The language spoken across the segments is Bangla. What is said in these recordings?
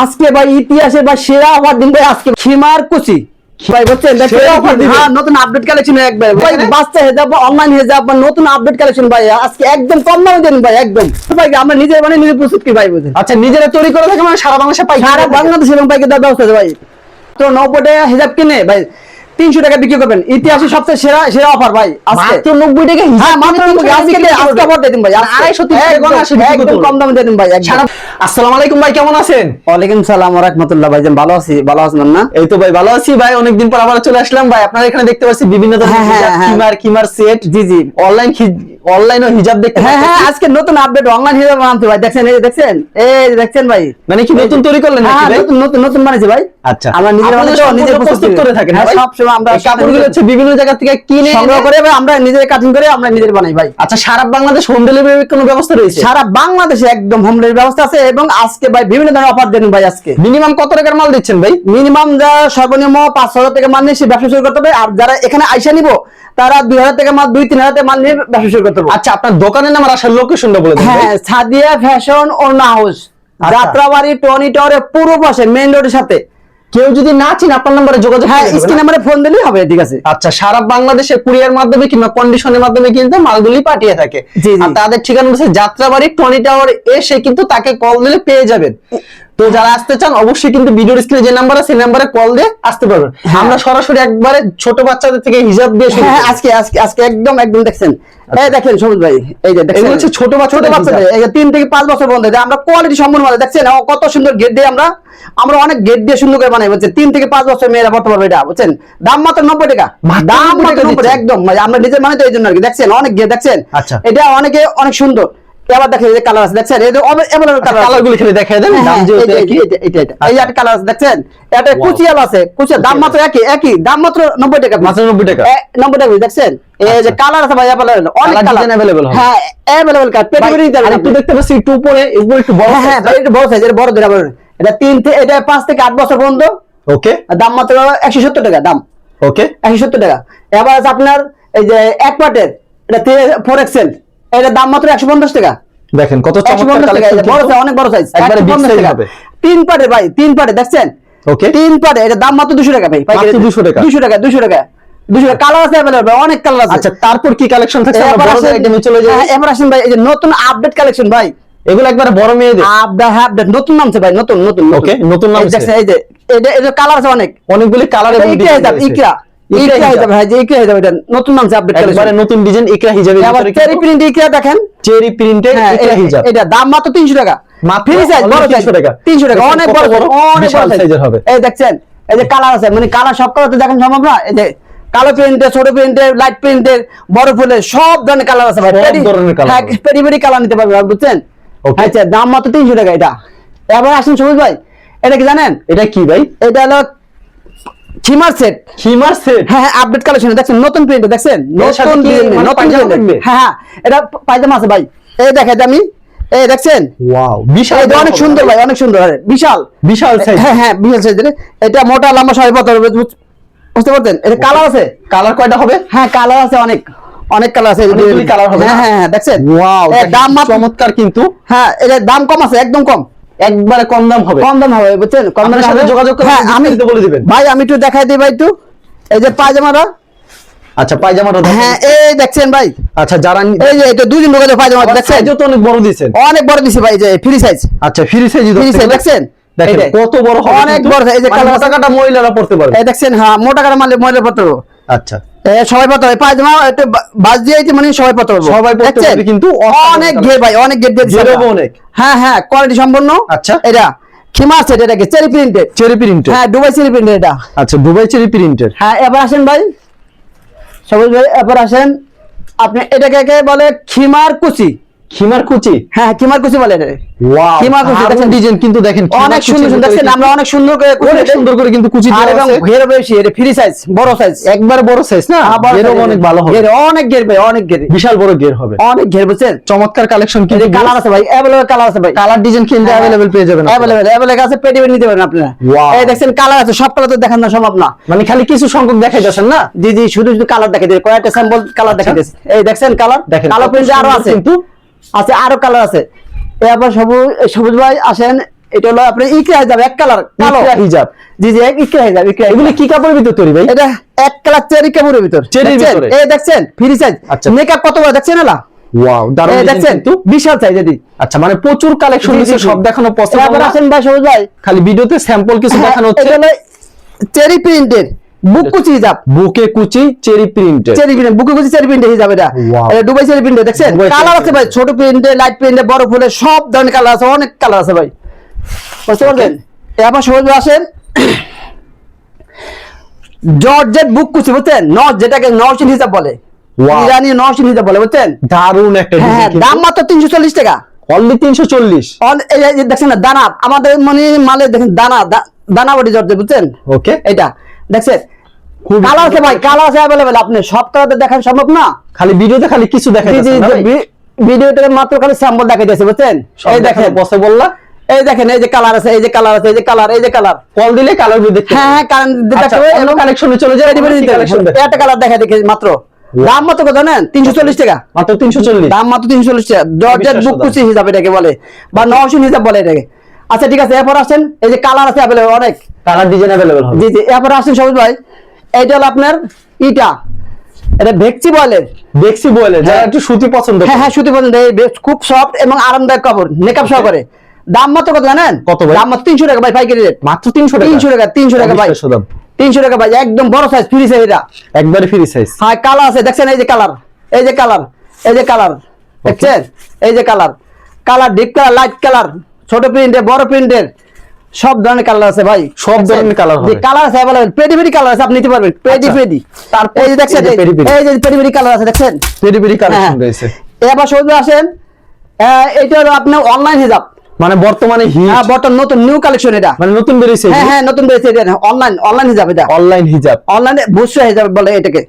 আজকে ভাই ইতিহাসে ভাই সেরা অফার দিন ভাই আজকে খিমার কুচি ভাই বুঝছেন হ্যাঁ নতুন আপডেট কালেকশন একবার ভাই বাচ্চা হেজাব অনলাইন হেজাব নতুন আপডেট কালেকশন ভাই আজকে একদম কম দামে দেন ভাই একদম ভাই আমরা নিজে মানে নিজে প্রস্তুত কি ভাই বুঝেন। আচ্ছা নিজেরা তৈরি করে থাকে মানে সারা বাংলাদেশে পাই, সারা বাংলাদেশে এবং পাইকে দেওয়ার ব্যবস্থা আছে ভাই। তো 90 টাকা হেজাব কিনে ভাই 300 টাকা বিক্রি করবেন, ইতিহাসে সবচেয়ে সেরা সেরা অফার ভাই আজকে মাত্র 90 টাকা হিসাব। হ্যাঁ মাত্র 90 টাকা আজকে আজকে অফার দিন ভাই 250 টাকা একদম কম দামে দেন ভাই একদম। আসসালামু আলাইকুম ভাই, কেমন আছেন? ওয়ালাইকুম সালাম ওয়া রাহমাতুল্লাহ ভাইজান, ভালো আছি, ভালো আছেন না? এই তো ভাই ভালো আছি ভাই, অনেকদিন পর আবার চলে আসলাম ভাই। আপনারা এখানে দেখতে পাচ্ছি বিভিন্ন ধরনের কিমার সেট, জি জি অনলাইন ও হিজাব দেখতে হ্যাঁ পাচ্ছি। হ্যাঁ আজকে নতুন আপডেট অনলাইন হিসাবে বানাতে ভাই দেখছেন, এই যে দেখছেন, এই যে দেখছেন ভাই মানে কি নতুন তৈরি করলেন নাকি হ্যাঁ ভাই? নতুন নতুন নতুন বানাইছি ভাই। আচ্ছা আমরা নিজেরা আপনারা বানাই নিজে প্রস্তুত করে থাকেন হ্যাঁ ভাই? সব সময় আমরা এই কাপড়গুলো হচ্ছে বিভিন্ন জায়গা থেকে কিনে সংগ্রহ করে ভাই আমরা নিজে কাটিং করে আমরা নিজে বানাই ভাই। আচ্ছা সারা বাংলাদেশ হোম ডেলিভারির কোনো ব্যবস্থা রয়েছে? সারা বাংলাদেশে একদম হোম ডেলিভারি ব্যবস্থা আছে এবং আজকে ভাই বিভিন্ন ধরনের অফার দেন ভাই আজকে। মিনিমাম কত টাকার মাল দিচ্ছেন ভাই? মিনিমাম যা সর্বনিম্ন 5,000 টাকা মাল নিয়ে সে ব্যবসা শুরু করতে হবে, আর যারা এখানে আইসা নিব তারা 2,000 টাকা মাল 2-3,000 টাকা মাল নিয়ে ব্যবসা শুরু করতে হবে। আচ্ছা আপনার দোকানের নাম আর আসার লোকেশনটা বলে দিন ভাই। হ্যাঁ সাদিয়া ফ্যাশন ওনা হাউস, যাত্রাবাড়ি টনি টাওয়ারের পূর্ব পাশে মেইন রোডের সাথে। কেউ যদি না চিনে আপনার নম্বরে যোগাযোগ হ্যাঁ করতে স্ক্রিন নাম্বারে ফোন দিলেই হবে, ঠিক আছে। আচ্ছা সারা বাংলাদেশে কুরিয়ার মাধ্যমে কিংবা কন্ডিশনের মাধ্যমে কিন্তু মালগুলি পাঠিয়ে থাকে। জি, জি। আর তাদের ঠিকানা হচ্ছে যাত্রাবাড়ি টনি টাওয়ার, এসে কিন্তু তাকে কল দিলে পেয়ে যাবেন। তো যারা আসতে চান অবশ্যই কিন্তু ভিডিওর স্ক্রিনে যে নাম্বার আছে সেই নাম্বারে কল দিয়ে আসতে পারবেন। আমরা সরাসরি একবারে ছোট বাচ্চাদের থেকে হিজাব দিয়ে শুরু হ্যাঁ করি। আজকে আজকে আজকে একদম একদম দেখছেন, এই দেখেন সবুজ ভাই, এই যে দেখছেন এগুলো হচ্ছে ছোট বাচ্চাদের বাচ্চাদের এই যে 3 থেকে 5 বছর পর্যন্ত আমরা কোয়ালিটি সম্পূর্ণ মাল দেখছেন, কত সুন্দর গেট দিয়ে আমরা অনেক গেট দিয়ে সুন্দর করে বানাই বুঝছেন। 3 থেকে 5 বছর মেয়েরা পড়তে পারবে এটা বুঝছেন। দাম মাত্র 90 টাকা, মাত্র দাম 90 মাত্র টাকা 90 একদম ভাই, আমরা নিজে বানাই তো এই জন্য আর কি। দেখছেন অনেক গেট দেখছেন, আচ্ছা। এটা অনেকে অনেক সুন্দর। এবার দেখেন এই যে কালার আছে দেখছেন, এই যে এভেলেবল কালার, কালারগুলো খেলে দেখায় দেন দাম যে এটা এই যে একটা কালার আছে দেখছেন, এটা কুচিয়াল আছে, কুচিয়াল দাম মাত্র একই দাম মাত্র 90 টাকা, মাত্র 90 টাকা। 90 টাকা দেখছেন। এই যে কালার আছে ভাই অনেক কালার अवेलेबल হবে। হ্যাঁ अवेलेबल কালার পেটিগুলি দিতে আর একটু দেখতে পাচ্ছি একটু উপরে একটু বড় হ্যাঁ ভাই এটা বড় সাইজ, এটা বড় ধরে এটা 3 থেকে এটা 5 থেকে 8 বছর পর্যন্ত। ওকে দাম মাত্র 170 টাকা দাম, ওকে 170 টাকা। এবার আছে আপনার এই যে এক পার্টের, এটা 4 এক্সেল, এটা দাম মাত্র 150 টাকা। দেখেন কত চমৎকার 150 টাকা, কালেকশন, বড় সাইজ, অনেক বড় সাইজ, একবারে বিগ সাইজ হবে। 3 পার্টের ভাই, 3 পার্টে দেখছেন, ওকে 3 পার্টে এটা দাম মাত্র 200 টাকা ভাই, মাত্র 200 টাকা। 200 টাকা 200 টাকা 200 টাকা। কালার আছে अवेलेबल, অনেক কালার আছে। আচ্ছা তারপর কি কালেকশন থাকছে? আমরা এবার বড় আসেন, আইটেমে চলে যাই। হ্যাঁ, এবার আসেন ভাই এই যে নতুন আপডেট কালেকশন ভাই, এগুলো একবারে বড় মেয়েদের আপডেট নতুন নামছে ভাই, নতুন নতুন ওকে নতুন নাম এই দেখছেন, এই যে এটা কালার আছে অনেক, অনেকগুলি কালার এবং ইকরা ডিজাইন হিজাব, ইকরা হিজাব ভাই, যে ইকরা হিজাব এটা নতুন নামছে আপডেট একবারে কালেকশন। নতুন ডিজাইন ইকরা হিজাবের আবার ভিতরে চেরি প্রিন্ট ইকরা দেখেন, চেরি প্রিন্টেড হ্যাঁ ইকরা হিজাব এটা দাম মাত্র 300 টাকা, মাত্র ফ্রি সাইজ, বড় সাইজ 300 টাকা। 300 টাকা, অনেক বড় বড়, অনেক বিশাল বড় সাইজের হবে। এই দেখছেন এই যে কালার আছে, মানে কালার সব কালার তো দেখানো সম্ভব না। এই যে কালো প্রিন্টের, ছোট প্রিন্টের, লাইট প্রিন্টের, বড় ফুলের সব ধরনের কালার আছে ভাই, সব ধরনের কালার হ্যাঁ হবে। পেরি কালার নিতে পারবেন বুঝছেন। ওকে। আচ্ছা দাম মাত্র 300 টাকা এটা। এবার আসেন সবুজ ভাই, এটা কি জানেন? এটা কি ভাই? এটা হলো খিমার সেট, খিমার সেট। হ্যাঁ আপডেট কালেকশন দেখছেন, নতুন প্রিন্ট দেখছেন, এর সাথে নতুন কি ডিজাইন, মানে নতুন পায়জামা ডিজাইন। থাকবে? হ্যাঁ হ্যাঁ এটা পায়জামা আছে ভাই, এই দেখাই আমি, এই দেখছেন ওয়াও বিশাল, এটা অনেক সুন্দর ভাই, অনেক সুন্দর, আরে বিশাল বিশাল সাইজ। হ্যাঁ হ্যাঁ বিশাল সাইজের। এটা মোটা লম্বা সবাই পড়তে পারবে, বুঝতে পারছেন। এটা কালার আছে, কালার কয়টা হবে? হ্যাঁ কালার আছে অনেক, অনেক কালার আছে, অনেকগুলি কালার হবে না? হ্যাঁ হ্যাঁ দেখছেন। ওয়াও এর দাম মাত্র, চমৎকার কিন্তু হ্যাঁ এটার দাম কম আছে, একদম কম, একবারে কম দাম হবে। কম দাম হবে বুঝছেন, কম দাম আপনার সাথে হবে। যোগাযোগ করে হ্যাঁ আমি বিস্তারিত বলে দিবেন। ভাই আমি একটু দেখাই দিই ভাই একটু, এই যে পায়জামাটা, আচ্ছা পায়জামাটা দেখেন। হ্যাঁ এই দেখছেন ভাই, আচ্ছা যারা এই যে এটা দুজন লোকের পায়জামা দেখছেন, সাইজও তো অনেক বড় দিয়েছেন। অনেক বড় দিছি ভাই, যে ফ্রি সাইজ, আচ্ছা ফ্রি সাইজ ফ্রি সাইজ দেখছেন, দেখেন এই যে, কত বড় হবে, অনেক কিন্তু বড় সাইজ, এই যে মানে কালার মোটা কাটা মহিলারা পড়তে পারবে। এই দেখছেন, হ্যাঁ মোটা কাটা মালে মহিলা পড়তে পারবো। আচ্ছা সবাই পড়তে পারবে, পায়জামা একটু বাজ দিয়ে মানে সবাই পড়তে পারবো, সবাই পড়তে দেখছেন? পারবে, কিন্তু অনেক ঘের ভাই, অনেক ঘের দিয়ে দিছি ঘেরও আমরা। অনেক। হ্যাঁ হ্যাঁ কোয়ালিটি সম্পন্ন। আচ্ছা। এটা খিমার সেট, এটাকে চেরি প্রিন্টেড, চেরি প্রিন্টের। হ্যাঁ দুবাই চেরি প্রিন্টেড এটা। আচ্ছা দুবাই চেরি প্রিন্টের। হ্যাঁ এবার আসেন ভাই সবুজ ভাই, এবার আসেন আপনি এটাকে কে বলে খিমার কুচি, খিমার কুচি। হ্যাঁ খিমার কুচি বলে এটা। ওয়াও খিমার কুচি দেখেন, ডিজাইন কিন্তু দেখেন অনেক সুন্দর সুন্দর দেখছেন, আমরা অনেক সুন্দর করে অনেক সুন্দর করে কিন্তু কুচি আর দেওয়া এবং আছে। ঘের বেশি, এটা ফ্রি সাইজ, বড় সাইজ, একবার বড় সাইজ না, ঘেরও অনেক ভালো হবে। ঘের অনেক ঘের ভাই, অনেক ঘের, বিশাল বড় ঘের হবে, অনেক ঘের বুঝছেন। চমৎকার কালেকশন কিন্তু কালার আছে ভাই, अवेलेबल কালার আছে ভাই, কালার ডিজাইন কিন্তু अवेलेबल পেয়ে যাবেন আপনারা। अवेलेबल আছে, পেটিবেন নিতে পারেন আপনারা। Wow. এই দেখছেন কালার আছে, সব কালার তো দেখানো সম্ভব না, মানে খালি কিছু সংখ্যক দেখাই যাচ্ছেন না। জি জি শুধু শুধু কালার দেখাই দিই, কয়েকটা স্যাম্পল কালার দেখাই দিই। এই দেখছেন কালার, দেখেন কালো কত প্রিন্টে আরো সুন্দর আছে, কিন্তু আছে আরো কালার আছে। এরপর সবুজ ভাই আসেন, এটা হলো আপনার ইকরা হিজাব, এক কালার কালো ইকরা হিজাব। জি জি, ইকরা হিজাব, ইকরা এগুলো কি কাপড়ের ভিতর তৈরি ভাই? এটা এক কালার চেরি কাপড়ের ভিতর, চেরির দেখছেন? ভিতরে? এই দেখছেন ফ্রি সাইজ, আচ্ছা। মেকআপ কত বড় দেখছেন না? ওয়াও, দারুণ এই ডিজাইন দেখছেন কিন্তু। বিশাল সাইজ এদি। আচ্ছা, মানে প্রচুর কালেকশন জি, জি, আছে, জি। সব দেখানো পসিবল এবার না, আসেন ভাই সবুজ ভাই, খালি ভিডিওতে স্যাম্পল কিছু দেখানো হচ্ছে। এটা হলো চেরি প্রিন্টের বুক কুচি হিজাব, বুকে কুচি চেরি প্রিন্টেড। চেরি প্রিন্ট, বুকে কুচি চেরি প্রিন্টের হিজাব এটা। Wow. এটা দুবাই চেরি প্রিন্টে দেখছেন, দুবাই কালার চেরি আছে ভাই, ছোট প্রিন্টে, লাইট প্রিন্টে, বড় ফুলে, সব ধরনের কালার আছে, অনেক কালার আছে ভাই, বুঝতে পারছেন? এবার সবুজ ভাই আসেন, জর্জেট বুক কুচি বুঝছেন, নজ, যেটাকে নওশিন হিজাব বলে, Wow. ইরানি নওশিন হিজাব বলে, বুঝছেন? দারুণ একটা হ্যাঁ, ডিজাইন, দাম মাত্র 340 টাকা। অনলি 340। এই যে দেখছেন না দানা, আমাদের মানে মালে দেখেন দানা, দানা বডি জর্জেট বুঝছেন? ওকে, এটা দেখছেন, খুব কালার আছে ভাই, কালার আছে অ্যাভেলেবেল, আপনি সব কালার দেখান সম্ভব না। খালি ভিডিওতে খালি কিছু দেখা জি জি, যাচ্ছে না ভাই? ভিডিওতে মাত্র খালি স্যাম্পল দেখাই দিয়েছে বুঝছেন? এই দেখেন, বসে বললা, এই দেখেন, এই যে কালার আছে, এই যে কালার আছে, এই যে কালার, এই যে কালার। কল দিলে কালার ভিউ দেখতে হ্যাঁ পাবেন। হ্যাঁ, কারণ আচ্ছা, অন্য কালেকশনে চলে যায়, কালেকশন দেখেন। একটা কালার দেখা দেখে মাত্র, দাম মাত্র কত জানেন? 340 টাকা। মাত্র 340। দাম মাত্র 340 টাকা। জর্জেট বুক কুচি হিসাব এটাকে বলে, বা নওশিন হিসাব বলে এটাকে। আচ্ছা ঠিক আছে, এরপর আসেন, এই যে কালার আছে অ্যাভেলেবল অনেক। কালার ডিজাইন अवेलेबल হবে। জি জি, এরপর আসেন সবুজ ভাই, এইটা হলো আপনার ইটা, এটা ভেক্সি বলে, দেখছি বলে যারা হ্যাঁ। একটু সুতি পছন্দ করে। হ্যাঁ হ্যাঁ, সুতি পছন্দ, এই খুব সফট এবং আরামদায়ক কাপড়, মেকআপ সহ করে। দাম মাত্র কত জানেন? কত ভাই? দাম মাত্র 300 টাকা ভাই, পাইকারি রেট। মাত্র 300 টাকা। 300 টাকা, 300 টাকা ভাই, অবিশ্বাস্য দাম। 300 টাকা ভাই, একদম বড় সাইজ, ফ্রি সাইজ এটা। একবারে ফ্রি সাইজ। হ্যাঁ, কালার আছে দেখছেন, এই যে কালার, এই যে কালার, এই যে কালার দেখছেন, এই যে colour, colour deep colour, light colour, ছোট প্রিন্টের, বড় প্রিন্টের, সব ধরনের কালার আছে ভাই, সব ধরনের কালার হবে। যে কালার আছে अवेलेबल, পেডি পেডি কালার আছে, আপনি নিতে পারবেন পেডি আচ্ছা। পেডি। তারপর এই যে দেখছেন, এই যে পেডি পেডি। এই যে পেডি পেডি কালার আছে দেখছেন, পেরি পেরি কালেকশন হ্যাঁ। রয়েছে। এবার সহজে আসেন, এটা হলো আপনার অনলাইন হিজাব, মানে বর্তমানে হিট, হ্যাঁ বর্তমান নতুন নিউ কালেকশন এটা। মানে নতুন বেরিয়েছে। হ্যাঁ হ্যাঁ, নতুন বেরিয়েছে এটা, অনলাইন হিজাব এটা, অনলাইন হিজাব। অনলাইনে বুসরা হিজাব বলে এটাকে।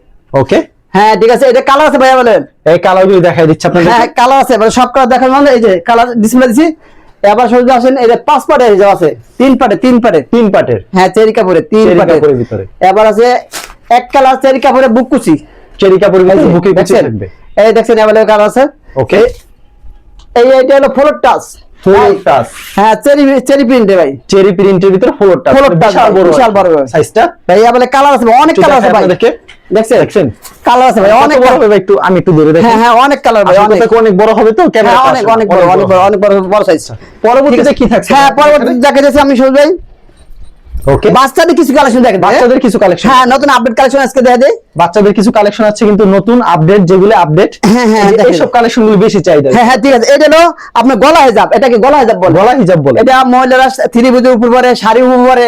ওকে, হ্যাঁ ঠিক আছে, এটা কালার আছে ভাই বলেন। এই কালারগুলো দেখাই দিচ্ছি আপনাদের। হ্যাঁ কালার আছে, মানে সব কালার দেখার মানে এই যে কালার ডিসপ্লে দিছি। এবার সহজে আসেন, এই যে 5 পাটের হিজাব আছে, 3 পাটে, 3 পাটে, 3 পার্টের হ্যাঁ চেরি কাপড়ে 3 চেরি পাটে। কাপড়ের ভিতরে। এবার আছে এক কালার চেরি কাপড়ে বুক কুচি, চেরি কাপড়ের এই ভিতরে যে, বুকে কুচি দেখছেন? থাকবে। এই দেখছেন অ্যাভেলেবল কালার আছে। ওকে, এইটা হলো ফ্লোর টাচ, ফুল টাচ, হ্যাঁ চেরি প্রিন্টে ভাই, চেরি প্রিন্টের ভিতরে ফুল টাচ। Floor touch, বিশাল বড় সাইজটা। ভাই অ্যাভেলেবল কালার আছে ভাই, অনেক কালার আছে ভাই, দেখেন দেখছেন দেখছেন কালার আছে ভাই, অনেক অনেক বড় colour। হবে একটু, আমি একটু ধরে দেখি। হ্যাঁ হ্যাঁ, অনেক কালার ভাই, আসলে অনেক, থেকে অনেক বড় হবে তো ক্যামেরা। হ্যাঁ অনেক অনেক বড়, অনেক বড়, অনেক বড়, বড় সাইজ। পরবর্তীতে কি থাকছে? হ্যাঁ পরবর্তী যাকে দিয়েছি আমি সবুজ ভাই, ওকে, বাচ্চাদের কিছু কালেকশন দেখেন, বাচ্চাদের কিছু কালেকশন। হ্যাঁ নতুন আপডেট কালেকশন আজকে দেখা দেয়। বাচ্চাদের কিছু কালেকশন আছে কিন্তু নতুন আপডেট, যেগুলো আপডেট। হ্যাঁ, হ্যাঁ, দেখেন। এইসব কালেকশন গুলো বেশি চাহিদা। হ্যাঁ হ্যাঁ ঠিক আছে, এটা হলো আপনার গলা হিজাব, এটাকে গলা হিজাব বলে। গলা হিজাব বলে। এটা মহিলারা থ্রি বুজের উপর পরে, শাড়ি উপর পরে,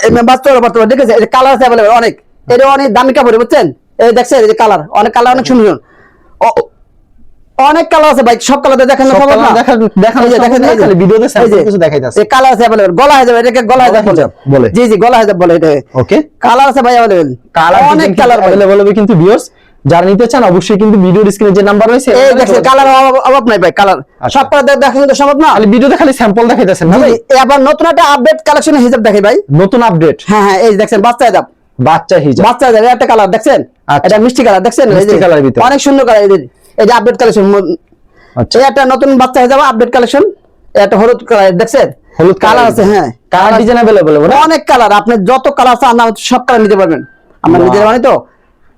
এবং বাচ্চারা উপর পরে, ঠিক আছে? এটা কালার আছে অ্যাভেলেবল অনেক, এটা অনেক দামি কাপড় বুঝছেন? এই দেখছেন, এই যে কালার, অনেক কালার, অনেক সুন্দর, অনেক কালার আছে ভাই, সব কালার দেখানো সব সম্ভব না। colour দেখানো এই যে সম্ভব দেখেন, না, এই যে, খালি ভিডিওতে এই sample যে, কিছু দেখাইতাছে। এই কালার আছে অ্যাভেলেবল, গলা হিজাব, এটাকে গলা হিজাব হিজাব বলে। জি জি, গলা হিজাব বলে এটা। ওকে, কালার আছে ভাই অ্যাভেলেবল, কালার অনেক কালার ভাই। अवेलेबल হবে কিন্তু ভিউয়ার্স, যারা নিতে চান অবশ্যই কিন্তু ভিডিওর স্ক্রিনে যে নাম্বার রয়েছে এই দেখছেন কালার অভাব নাই ভাই, কালার আচ্ছা। সব কালার দেখানো তো সম্ভব না। খালি ভিডিওতে খালি স্যাম্পল দেখাইতাছেন না জি, ভাই? জি, এবার নতুন একটা আপডেট কালেকশনের হিসাব দেখাই ভাই। নতুন আপডেট হ্যাঁ হ্যাঁ, এই যে দেখছেন বাচ্চা হিজাব, বাচ্চা হিজাব। বাচ্চা হিজাব, একটা কালার দেখছেন, আচ্ছা। এটা মিষ্টি কালার দেখছেন, এই মিষ্টি যে, colour এর ভিতরে। অনেক সুন্দর কালার, এই যে আপডেট কালেকশন। আচ্ছা, এই একটা নতুন বাচ্চা হিজাব আপডেট কালেকশন, একটা হলুদ কালার দেখছেন, হলুদ কালার আছে, হ্যাঁ কালার ডিজাইন अवेलेबल হবে না? অনেক কালার, আপনি যত কালার চান সব কালার নিতে পারবেন, আমরা Wow. নিজের বানাই তো।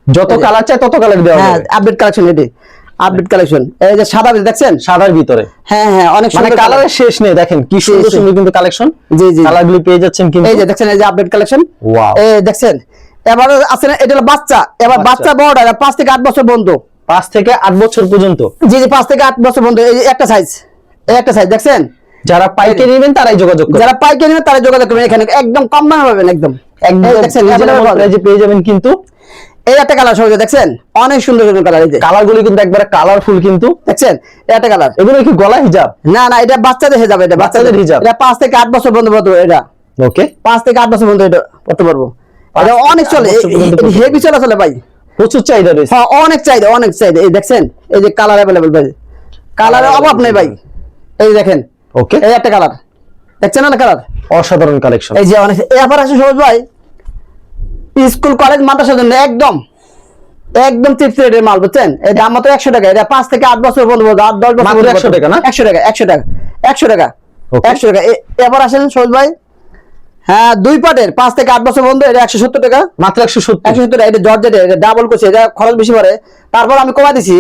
যত কালার চাই তত কালার দেওয়া হ্যাঁ যাবে। আপডেট কালেকশন, এটি আপডেট কালেকশন, এই যে সাদা দেখছেন, সাদার ভিতরে হ্যাঁ হ্যাঁ, অনেক মানে সুন্দর কালারের শেষ নেই, দেখেন কি সুন্দর শেষ সুন্দর কিন্তু কালেকশন। জি জি, কালারগুলো পেয়ে যাচ্ছেন কিন্তু। এই যে দেখছেন, এই যে আপডেট কালেকশন, ওয়াও, এই দেখছেন। এবার আছে না, এটা হলো বাচ্চা, এবার বাচ্চা বড় 5 থেকে 8 বছর বন্ধ। 5 থেকে 8 বছর পর্যন্ত। জি জি, 5 থেকে 8 বছর বন্ধ, এই যে একটা সাইজ, এই একটা সাইজ দেখছেন। যারা পাইকারি নেবেন তারাই যোগাযোগ করবেন। যারা পাইকারি নেবেন তারা যোগাযোগ করবেন, এখানে একদম কম দামে পাবেন, একদম একদম এই দেখছেন, রিজনেবল প্রাইসে পেয়ে যাবেন কিন্তু। এই একটা কালার সহজে দেখছেন, অনেক সুন্দর সুন্দর কালার, এই যে কালারগুলো কিন্তু একবারে কালারফুল কিন্তু। দেখছেন, এই একটা কালার। এগুলো কি গলা হিজাব? না না, এটা বাচ্চাদের হিজাব, এটা বাচ্চাদের হিজাব। এটা 5 থেকে 8 বছর বন্ধ পড়বে, এটা ওকে, 5 থেকে 8 বছর বন্ধ এটা পড়তে পারবো। এটা থেকে অনেক 8 চলে, বছর পর্যন্ত পড়তে হেভি চলে চলে ভাই, প্রচুর চাহিদা রয়েছে। হ্যাঁ অনেক চাহিদা, অনেক চাহিদা। এই দেখছেন, এই যে কালার अवेलेबल ভাই, কালারের অভাব নেই ভাই, এই দেখেন, ওকে, এই একটা কালার দেখছেন না কালার, অসাধারণ কালেকশন। এই যে অনেক। এরপর আসে সবুজ ভাই, স্কুল কলেজ মাদ্রাসার জন্য একদম একদম চিপস রেটের মাল বুঝছেন, এই দাম মাত্র 100 টাকা, এটা 5 থেকে 8 বছর বন্ধ, 8-10 বছর মাত্র 100 টাকা না? 100 টাকা, 100 টাকা, 100 টাকা, Okay. 100 টাকা। এবার আসেন সবুজ ভাই, হ্যাঁ 2 পাটের 5 থেকে 8 বছর বন্ধু, এটা 170 টাকা। মাত্র 170। 170 টাকা। এটা জর্জেট, এটা ডাবল কোচে, এটা খরচ বেশি পড়ে, তারপর আমি কমাই দিছি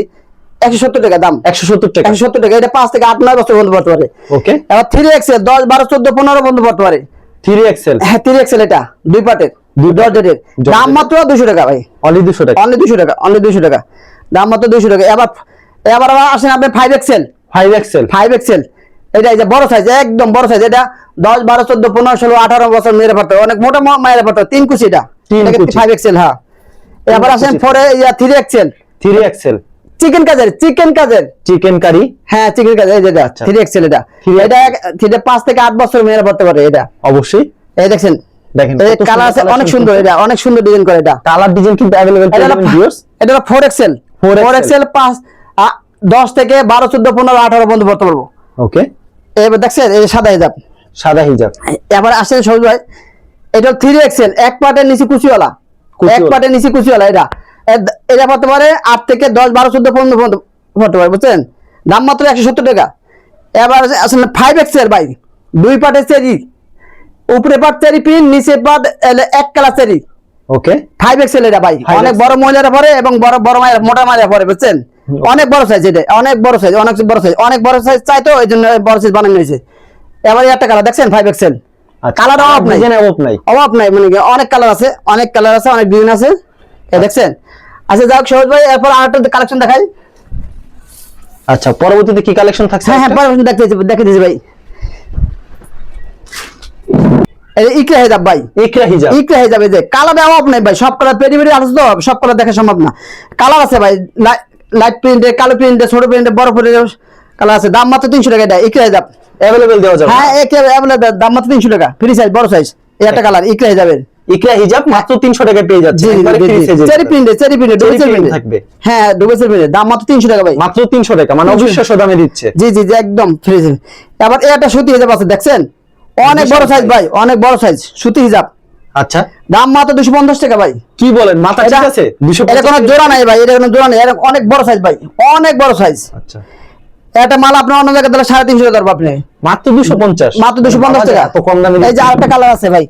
170 টাকা দাম। 170 টাকা। 170 টাকা। এটা 5 থেকে 8 9 বছর বন্ধু পড়তে পারে। ওকে। এবার 3XL 10 12 14 15 বন্ধু পড়তে পারে। 3XL। হ্যাঁ 3XL, এটা 2 পাটের জর্জেটের, দাম মাত্র 200 টাকা ভাই। অনলি 200 টাকা। অনলি 200 টাকা, অনলি 200 টাকা, দাম মাত্র 200 টাকা। এবার আসেন আপনি 5XL। 5XL এটা এই যে বড় সাইজ, একদম বড় সাইজ। এটা 10 12 14 15 16 18 বছর মেয়েরা পড়তে, অনেক মোটা মায়েরা পড়তে। 3 কুচি এটা। 3 কুচি। 5XL। হ্যাঁ এবার আসেন 3XL। 3XL চিকেন কাজের চিকেন কারি। হ্যাঁ চিকেন কাজের, এই যে এটা আচ্ছা। 3XL। এটা 5 থেকে 8 বছর মেয়েরা পড়তে পারে। এটা অবশ্যই এই দেখেন, দেখেন এই কালার আছে অনেক সুন্দর, এটা অনেক সুন্দর ডিজাইন করে। এটা কালার ডিজাইন কিন্তু अवेलेबल পেয়ে যাবেন ভিউয়ার্স। এটা 4XL। 4XL 10 থেকে 12 14 15 18 বন্ধু পড়তে পারবো। ওকে। এবার দেখছেন এই যে সাদা হিজাব। সাদা হিজাব। এবার আসেন সবুজ ভাই, এটা 3XL, এক পাটের নিচে কুচিওয়ালা, এক পাটের নিচে কুচিওয়ালা। এটা পড়তে পারে 8 থেকে 10 12 14 15 পর্যন্ত পড়তে পারে, বুঝছেন? দাম মাত্র 170 টাকা। এবার আসলে 5XL ভাই, 2 পাটের চেরি, উপরে পাট চেরি প্রিন্ট, নিচে পাট এক কালার চেরি। ওকে। 5XL এটা ভাই, 5XL অনেক বড় মহিলারা পরে এবং বড় মায়েরা, মোটা মায়েরা পরে, বুঝছেন? অনেক বড় সাইজ, এটা অনেক বড় সাইজ, অনেক বড় সাইজ চাই তো এই জন্য বড় সাইজ বানানো হয়েছে। এবার একটা কালার দেখছেন 5XL, কালার অভাব নাই, অভাব নাই, মানে অনেক কালার আছে, অনেক ডিজাইন আছে, দেখছেন? আচ্ছা যাক সহজ ভাই, এরপর আরেকটা কালেকশন দেখাই। আচ্ছা পরবর্তীতে কি কালেকশন থাকছে? হ্যাঁ পরবর্তী দেখে দিয়েছি ভাই। এই ইকরা হিজাব ভাই, ইকরা হিজাব এই যে কালার অভাব নাই ভাই, সব কালার পেরি আছে তো, সব কালার দেখা সম্ভব না। কালার আছে ভাই, লাইট প্রিন্টে, কালো প্রিন্টে, ছোট প্রিন্টে, বড় প্রিন্টে কালার আছে। দাম মাত্র 300 টাকা। এটা ইকরা হিজাব अवेलेबल দেওয়া যাবে। হ্যাঁ अवेलेबল, দাম মাত্র 300 টাকা। ফ্রি সাইজ, বড় সাইজ, এই একটা কালার ইকরা হিজাবের। ইকরা হিজাব মাত্র 300 টাকায় পেয়ে যাচ্ছে। চেরি প্রিন্টে থাকবে। হ্যাঁ ডুবেল প্রিন্টে, দাম মাত্র 300 টাকা ভাই। মাত্র 300 টাকা, মানে অবিশ্বাস্য দামে দিচ্ছে। জি একদম ফ্রি। এবার একটা সুতি হিজাব আছে, দেখছেন? অনেক বড় সাইজ ভাই, অনেক বড় সাইজ সুতি হিজাব। আচ্ছা দাম মাত্র 250 টাকা ভাই। কি বলেন, মাথা ঠিক আছে? 250 এটা কোনো জোড়া নাই ভাই, এটা কোনো জোড়া নাই, অনেক বড় সাইজ ভাই, অনেক বড় সাইজ। আচ্ছা এটা মাল আপনি অন্য জায়গায় দিলে 350 টাকা আপনি, মাত্র 250। মাত্র 250 টাকা। তো কম দামে। এই যে আরেকটা কালার আছে ভাই,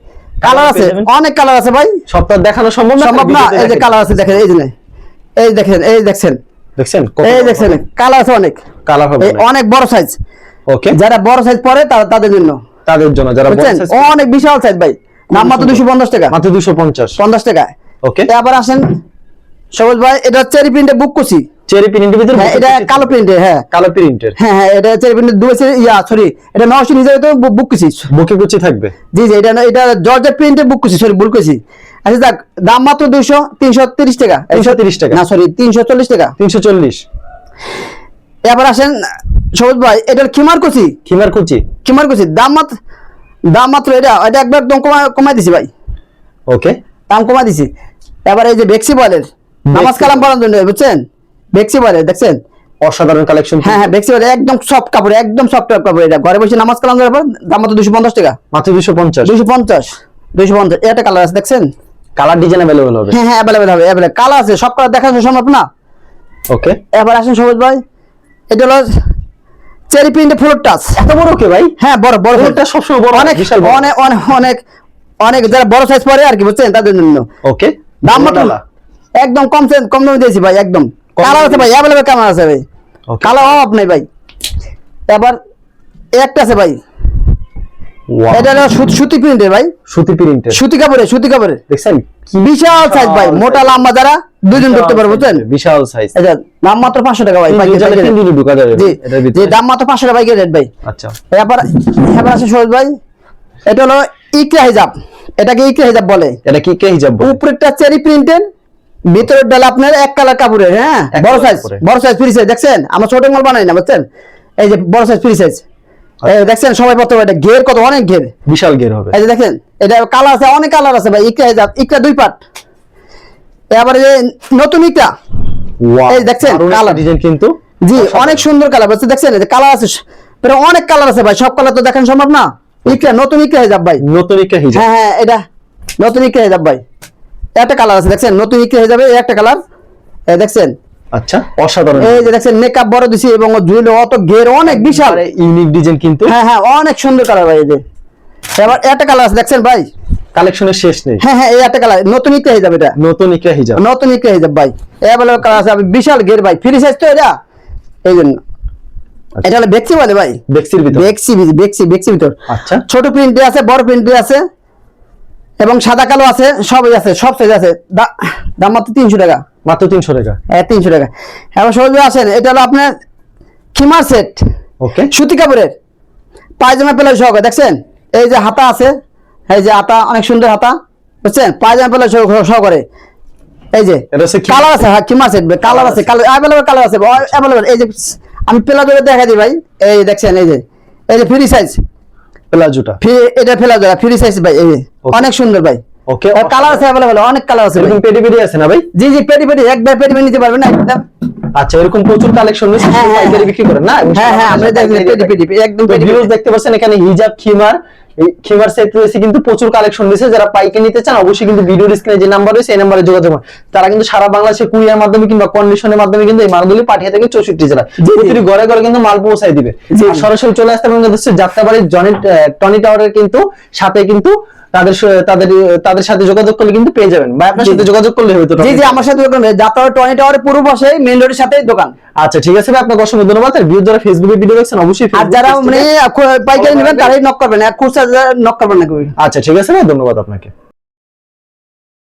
কালার আছে, অনেক কালার আছে ভাই, সবটা দেখানো সম্ভব না। এই যে কালার আছে, দেখেন, এই যে এই দেখেন, দেখছেন এই দেখছেন কালার আছে অনেক, কালার হবে অনেক বড় সাইজ। ওকে। যারা বড় সাইজ পরে তাদের জন্য যারা বড় সাইজ, অনেক বিশাল সাইজ ভাই। দাম মাত্র 250 টাকা, মাত্র 250 টাকা। ওকে। আবার আসেন সবুজ ভাই, এটা চেরি প্রিন্টে বুক কুচি, চেরি প্রিন্টের ভিতরে এটা কালো প্রিন্টে। হ্যাঁ কালো প্রিন্টের। হ্যাঁ এটা চেরি প্রিন্টে দুয়েছে, সরি এটা 900 নিজে তো বুক কুচি, বুকে কুচি থাকবে। জি এটা জর্জেট প্রিন্টে বুক কুচি, সরি ভুল কুচি। আচ্ছা যাক, দাম মাত্র 330 টাকা। 330 টাকা না সরি 340 টাকা। 340। এবার আসেন সবুজ ভাই, এটার খিমার কুচি, দাম মাত্র এটা একবার একদম কমাই দিছি ভাই। ওকে। দাম কমাই দিছি। এবার এই যে বেক্সি বলের নামাজ কালাম পড়ার জন্য, বুঝছেন? বেক্সি বলের দেখছেন, অসাধারণ কালেকশন। হ্যাঁ বেক্সি বলের একদম সফট কাপড়, একদম সফট কাপড়। এটা ঘরে বসে নামাজ কালাম করার পর দাম মাত্র 250 টাকা। মাত্র 250। এটা কালার আছে, দেখছেন? কালার ডিজাইন अवेलेबल হবে। হ্যাঁ अवेलेबल হবে, কালার আছে, সব কালার দেখানো সম্ভব না। ওকে। এবার আসেন সবুজ ভাই, এটা হলো চেরি প্রিন্টে ফ্লোর টাচ। এত বড় কি ভাই? হ্যাঁ বড় ফ্লোরটা সবসময় বড়, অনেক বিশাল বড়। অনেক যারা বড় সাইজ পরে আর কি, বুঝছেন? তাদের জন্য। ওকে। দাম মাত্র একদম কম দামে দিয়েছি ভাই, একদম। কালার আছে ভাই, अवेलेबल কালার আছে ভাই, কালার অভাব নাই ভাই। এবার একটা আছে ভাই, এটা হলো সুতি প্রিন্টের ভাই, সুতি কাপড়ের দেখছেন কি বিশাল সাইজ ভাই, মোটা লম্বা যারা দুজন ধরতে পারবে, বুঝছেন? বিশাল সাইজ। এটা দাম মাত্র 500 টাকা ভাই। জি দাম মাত্র 500 টাকা রেট ভাই। আচ্ছা এবার আছে সহজ ভাই, এটা হলো ইকরা হিজাব। এটাকে ইকরা হিজাব বলে। এটা কি কে হিজাব বলে? উপরেরটা চেরি প্রিন্টের, ভিতরের ডালা আপনার এক কালার কাপড়ের। হ্যাঁ বড় সাইজ ফ্রি সাইজ, দেখছেন? আমরা ছোট মাল বানাই না, বুঝছেন? এই যে বড় সাইজ ফ্রি সাইজ, দেখছেন? সবাই পড়তে পারে। এটা ঘের কত, অনেক ঘের, বিশাল ঘের হবে। এই যে দেখেন, এটা কালার আছে, অনেক কালার আছে ভাই। ইকরা হিজাব, ইকরা 2 পাট। এবারে যে নতুন ইকরা, এই দেখছেন কালার ডিজাইন কিন্তু, জি অনেক সুন্দর কালার, বুঝছেন? দেখছেন এই যে কালার আছে, অনেক কালার আছে ভাই, সব কালার তো দেখানো সম্ভব না। ইকরা নতুন ইকরা হিজাব ভাই, নতুন ইকরা হিজাব। হ্যাঁ এটা নতুন ইকরা হিজাব ভাই। একটা কালার আছে, দেখছেন? নতুন ইকরা হিজাবে একটা কালার, দেখছেন? আচ্ছা, অসাধারণ। এই যে দেখছেন মেকআপ বড় দিছি এবং জুয়েল অত ঘের অনেক বিশাল ইউনিক ডিজাইন কিন্তু। হ্যাঁ অনেক সুন্দর কালার ভাই। এই যে এবার একটা কালার আছে দেখছেন ভাই, কালেকশনের শেষ নেই। হ্যাঁ এই একটা কালার নতুন ইকরা হিজাব, এটা নতুন ইকরা হিজাব, নতুন ইকরা হিজাব ভাই। এভেলেবল কালার আছে, বিশাল ঘের ভাই, ফ্রি সাইজ তো এটা, এই জন্য এটা হলো বেক্সি বলে ভাই, বেক্সির ভিতর, বেক্সি ভিতর। আচ্ছা, ছোট প্রিন্টে আছে, বড় প্রিন্টে আছে এবং সাদা কালো আছে, সবই আছে, সব সাইজ আছে। দাম মাত্র 300 টাকা, মাত্র 300 টাকা। হ্যাঁ 300 টাকা। এবার সহজে আসেন, এটা হলো আপনার খিমার সেট, ওকে, সুতি কাপড়ের পায়জামা পেলার সহ, দেখছেন এই যে হাতা আছে, এই যে হাতা অনেক সুন্দর হাতা, বুঝছেন, পায়জামা পেলার সহ করে। এই যে কালার আছে, হ্যাঁ খিমার সেট কালার আছে, কালার অ্যাভেলেবল কালার আছে অ্যাভেলেবল। এই যে আমি প্লাজো দেখা দিই ভাই, এই দেখছেন এই যে ফ্রি সাইজ প্লাজোটা, এটা প্লাজো ফ্রি সাইজ ভাই, এই অনেক সুন্দর ভাই। ওকে, কালার আছে অ্যাভেলেবল, অনেক কালার আছে। এরকম পেডি পেডি আছে না ভাই? জি পেডি একবার পেডি নিতে পারবেন না একদম। আচ্ছা, এরকম প্রচুর কালেকশন রয়েছে, পাইকারি বিক্রি করেন না? হ্যাঁ আমরা দেখেন পেডি একদম ভিউজ দেখতে পাচ্ছেন এখানে হিজাব খিমার সেট রয়েছে কিন্তু প্রচুর কালেকশন রয়েছে। যারা পাইকারি নিতে চান অবশ্যই কিন্তু ভিডিওর স্ক্রিনে যে নাম্বার রয়েছে এই নম্বরে যোগাযোগ করুন। তারা কিন্তু সারা বাংলাদেশে কুরিয়ার মাধ্যমে কিংবা কন্ডিশনের মাধ্যমে কিন্তু এই মালগুলি পাঠিয়ে থাকে 64 জেলা, প্রতিটি ঘরে ঘরে কিন্তু মাল পৌঁছায় দিবে। আর সরাসরি চলে আসতে পারেন যাত্রাবাড়ির টনি টাওয়ারের কিন্তু সাথে কিন্তু তাদের সাথে যোগাযোগ করলে কিন্তু পেয়ে যাবেন, বা আপনার সাথে যোগাযোগ করলে হবে। জি আমার সাথে যাত্রাবাড়ি টনি টাওয়ারের পূর্ব পাশে মেইন রোডের সাথে দোকান। আচ্ছা ঠিক আছে ভাই, আপনাকে অসংখ্য ধন্যবাদ। আর ভিউ যারা ফেসবুকে ভিডিও দেখছেন অবশ্যই, আর যারা মানে পাইকারি নেবেন তারাই নক করবেন, খুচরা নক করবেন না। আচ্ছা ঠিক আছে ভাই, ধন্যবাদ আপনাকে।